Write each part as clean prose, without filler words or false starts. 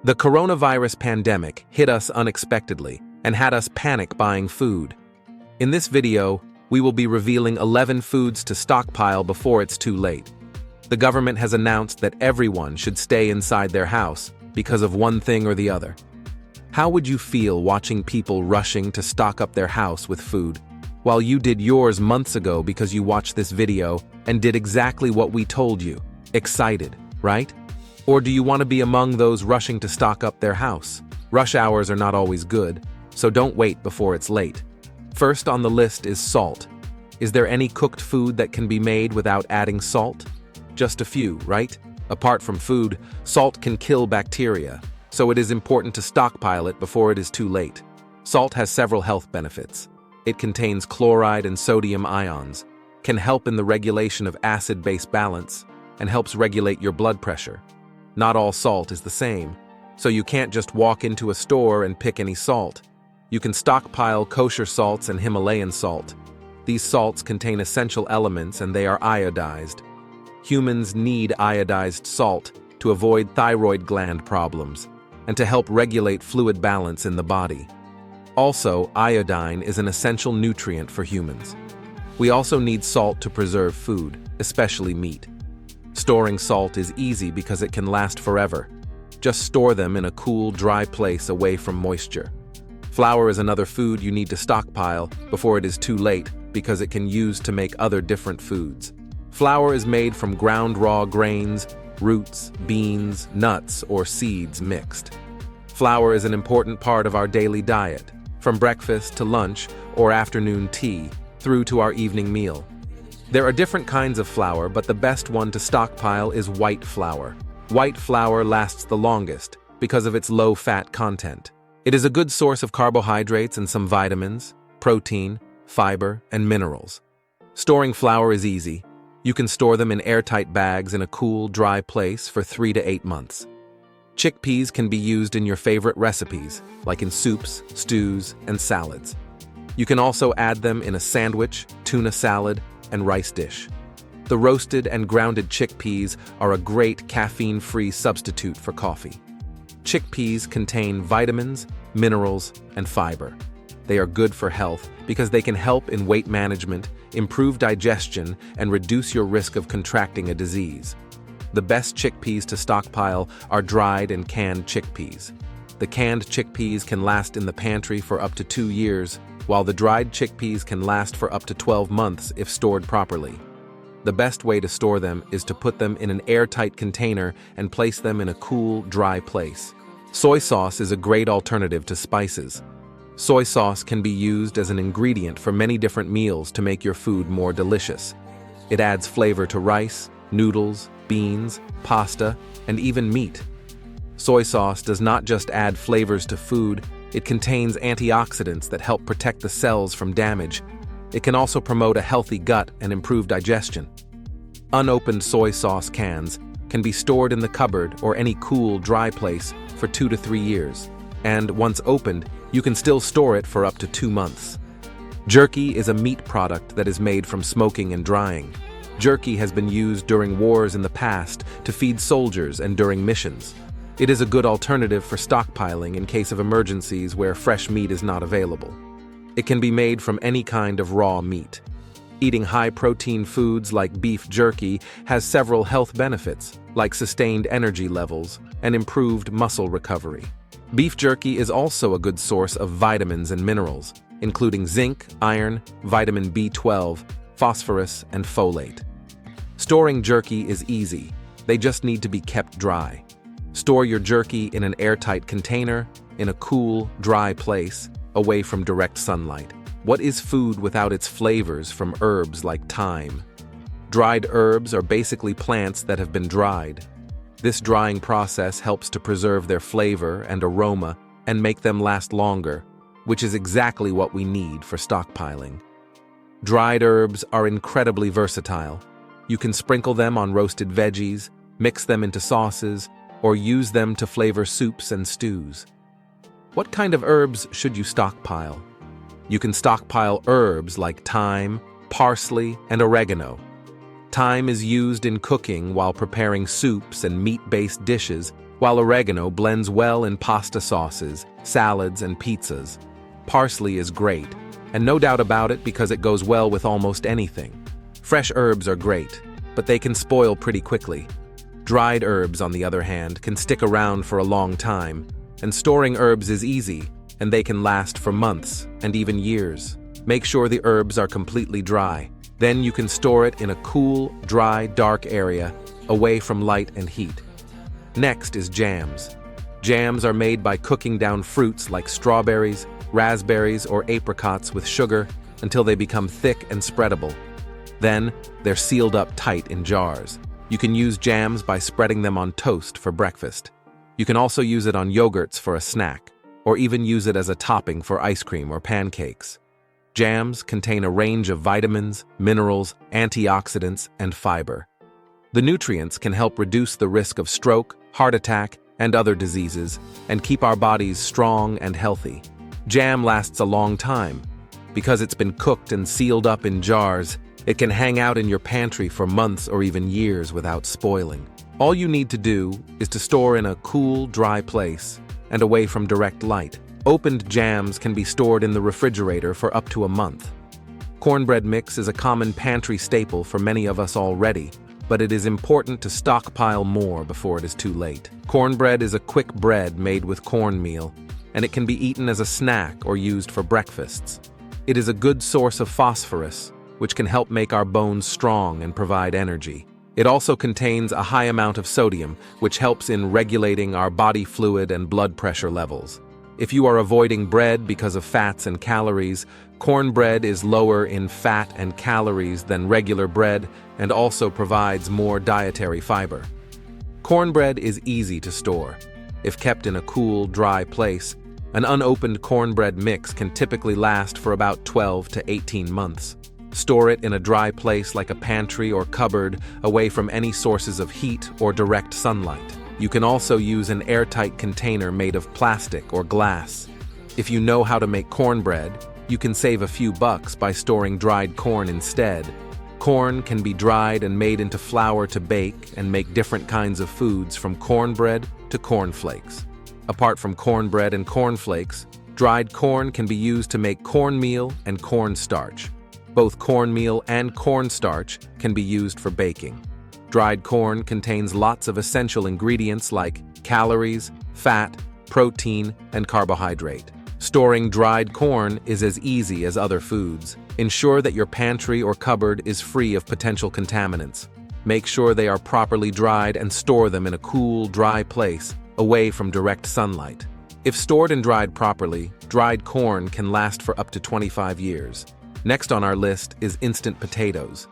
The coronavirus pandemic hit us unexpectedly and had us panic buying food. In this video, we will be revealing 11 foods to stockpile before it's too late. The government has announced that everyone should stay inside their house because of one thing or the other. How would you feel watching people rushing to stock up their house with food, while you did yours months ago because you watched this video and did exactly what we told you? Excited, right? Or do you want to be among those rushing to stock up their house? Rush hours are not always good, so don't wait before it's late. First on the list is salt. Is there any cooked food that can be made without adding salt? Just a few, right? Apart from food, salt can kill bacteria, so it is important to stockpile it before it is too late. Salt has several health benefits. It contains chloride and sodium ions, can help in the regulation of acid-base balance, and helps regulate your blood pressure. Not all salt is the same, so you can't just walk into a store and pick any salt. You can stockpile kosher salts and Himalayan salt. These salts contain essential elements and they are iodized. Humans need iodized salt to avoid thyroid gland problems and to help regulate fluid balance in the body. Also, iodine is an essential nutrient for humans. We also need salt to preserve food, especially meat. Storing salt is easy because it can last forever. Just store them in a cool, dry place away from moisture. Flour is another food you need to stockpile before it is too late because it can use to make other different foods. Flour is made from ground raw grains, roots, beans, nuts, or seeds mixed. Flour is an important part of our daily diet, from breakfast to lunch or afternoon tea through to our evening meal. There are different kinds of flour, but the best one to stockpile is white flour. White flour lasts the longest because of its low fat content. It is a good source of carbohydrates and some vitamins, protein, fiber, and minerals. Storing flour is easy. You can store them in airtight bags in a cool, dry place for 3 to 8 months. Chickpeas can be used in your favorite recipes, like in soups, stews, and salads. You can also add them in a sandwich, tuna salad, and rice dish. The roasted and grounded chickpeas are a great caffeine-free substitute for coffee. Chickpeas contain vitamins, minerals, and fiber. They are good for health because they can help in weight management, improve digestion, and reduce your risk of contracting a disease. The best chickpeas to stockpile are dried and canned chickpeas. The canned chickpeas can last in the pantry for up to 2 years, while the dried chickpeas can last for up to 12 months if stored properly. The best way to store them is to put them in an airtight container and place them in a cool, dry place. Soy sauce is a great alternative to spices. Soy sauce can be used as an ingredient for many different meals to make your food more delicious. It adds flavor to rice, noodles, beans, pasta, and even meat. Soy sauce does not just add flavors to food, it contains antioxidants that help protect the cells from damage. It can also promote a healthy gut and improve digestion. Unopened soy sauce cans can be stored in the cupboard or any cool, dry place for 2 to 3 years, and once opened, you can still store it for up to 2 months. Jerky is a meat product that is made from smoking and drying. Jerky has been used during wars in the past to feed soldiers and during missions. It is a good alternative for stockpiling in case of emergencies where fresh meat is not available. It can be made from any kind of raw meat. Eating high-protein foods like beef jerky has several health benefits, like sustained energy levels and improved muscle recovery. Beef jerky is also a good source of vitamins and minerals, including zinc, iron, vitamin B12, phosphorus, and folate. Storing jerky is easy. They just need to be kept dry. Store your jerky in an airtight container, in a cool, dry place, away from direct sunlight. What is food without its flavors from herbs like thyme? Dried herbs are basically plants that have been dried. This drying process helps to preserve their flavor and aroma and make them last longer, which is exactly what we need for stockpiling. Dried herbs are incredibly versatile. You can sprinkle them on roasted veggies, mix them into sauces, or use them to flavor soups and stews. What kind of herbs should you stockpile? You can stockpile herbs like thyme, parsley, and oregano. Thyme is used in cooking while preparing soups and meat-based dishes while oregano blends well in pasta sauces, salads, and pizzas. Parsley is great, and no doubt about it because it goes well with almost anything. Fresh herbs are great, but they can spoil pretty quickly. Dried herbs, on the other hand, can stick around for a long time, and storing herbs is easy, and they can last for months and even years. Make sure the herbs are completely dry. Then you can store it in a cool, dry, dark area, away from light and heat. Next is jams. Jams are made by cooking down fruits like strawberries, raspberries, or apricots with sugar until they become thick and spreadable. Then, they're sealed up tight in jars. You can use jams by spreading them on toast for breakfast. You can also use it on yogurts for a snack, or even use it as a topping for ice cream or pancakes. Jams contain a range of vitamins, minerals, antioxidants, and fiber. The nutrients can help reduce the risk of stroke, heart attack, and other diseases, and keep our bodies strong and healthy. Jam lasts a long time. Because it's been cooked and sealed up in jars, it can hang out in your pantry for months or even years without spoiling. All you need to do is to store in a cool, dry place and away from direct light. Opened jams can be stored in the refrigerator for up to a month. Cornbread mix is a common pantry staple for many of us already, but it is important to stockpile more before it is too late. Cornbread is a quick bread made with cornmeal, and it can be eaten as a snack or used for breakfasts. It is a good source of phosphorus, which can help make our bones strong and provide energy. It also contains a high amount of sodium, which helps in regulating our body fluid and blood pressure levels. If you are avoiding bread because of fats and calories, cornbread is lower in fat and calories than regular bread and also provides more dietary fiber. Cornbread is easy to store. If kept in a cool, dry place, an unopened cornbread mix can typically last for about 12 to 18 months. Store it in a dry place like a pantry or cupboard, away from any sources of heat or direct sunlight. You can also use an airtight container made of plastic or glass. If you know how to make cornbread, you can save a few bucks by storing dried corn instead. Corn can be dried and made into flour to bake and make different kinds of foods, from cornbread to cornflakes. Apart from cornbread and cornflakes, dried corn can be used to make cornmeal and cornstarch. Both cornmeal and cornstarch can be used for baking. Dried corn contains lots of essential ingredients like calories, fat, protein, and carbohydrate. Storing dried corn is as easy as other foods. Ensure that your pantry or cupboard is free of potential contaminants. Make sure they are properly dried and store them in a cool, dry place, away from direct sunlight. If stored and dried properly, dried corn can last for up to 25 years. Next on our list is instant potatoes.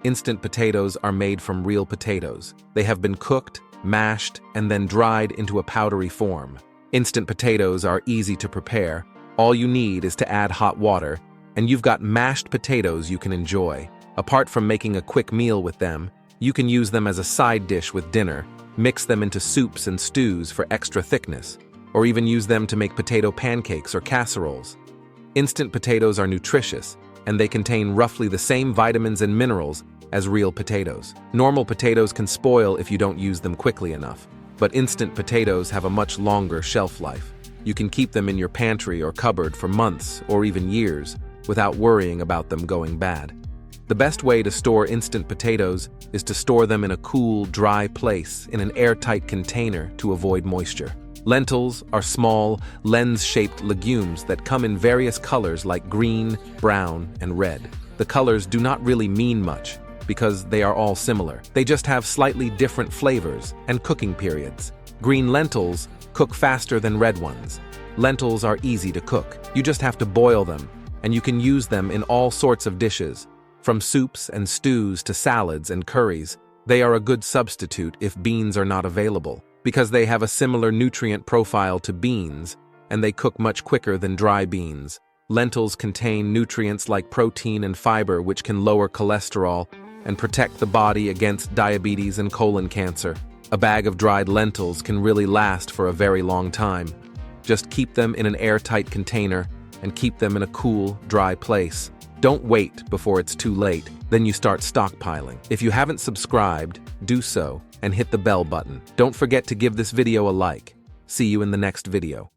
Instant potatoes are made from real potatoes. They have been cooked, mashed, and then dried into a powdery form. Instant potatoes are easy to prepare. All you need is to add hot water, and you've got mashed potatoes you can enjoy. Apart from making a quick meal with them, you can use them as a side dish with dinner, mix them into soups and stews for extra thickness, or even use them to make potato pancakes or casseroles. Instant potatoes are nutritious, and they contain roughly the same vitamins and minerals as real potatoes. Normal potatoes can spoil if you don't use them quickly enough, but instant potatoes have a much longer shelf life. You can keep them in your pantry or cupboard for months or even years without worrying about them going bad. The best way to store instant potatoes is to store them in a cool, dry place in an airtight container to avoid moisture. Lentils are small, lens-shaped legumes that come in various colors like green, brown, and red. The colors do not really mean much because they are all similar. They just have slightly different flavors and cooking periods. Green lentils cook faster than red ones. Lentils are easy to cook. You just have to boil them, and you can use them in all sorts of dishes, from soups and stews to salads and curries. They are a good substitute if beans are not available, because they have a similar nutrient profile to beans, and they cook much quicker than dry beans. Lentils contain nutrients like protein and fiber, which can lower cholesterol and protect the body against diabetes and colon cancer. A bag of dried lentils can really last for a very long time. Just keep them in an airtight container and keep them in a cool, dry place. Don't wait before it's too late, then you start stockpiling. If you haven't subscribed, do so and hit the bell button. Don't forget to give this video a like. See you in the next video.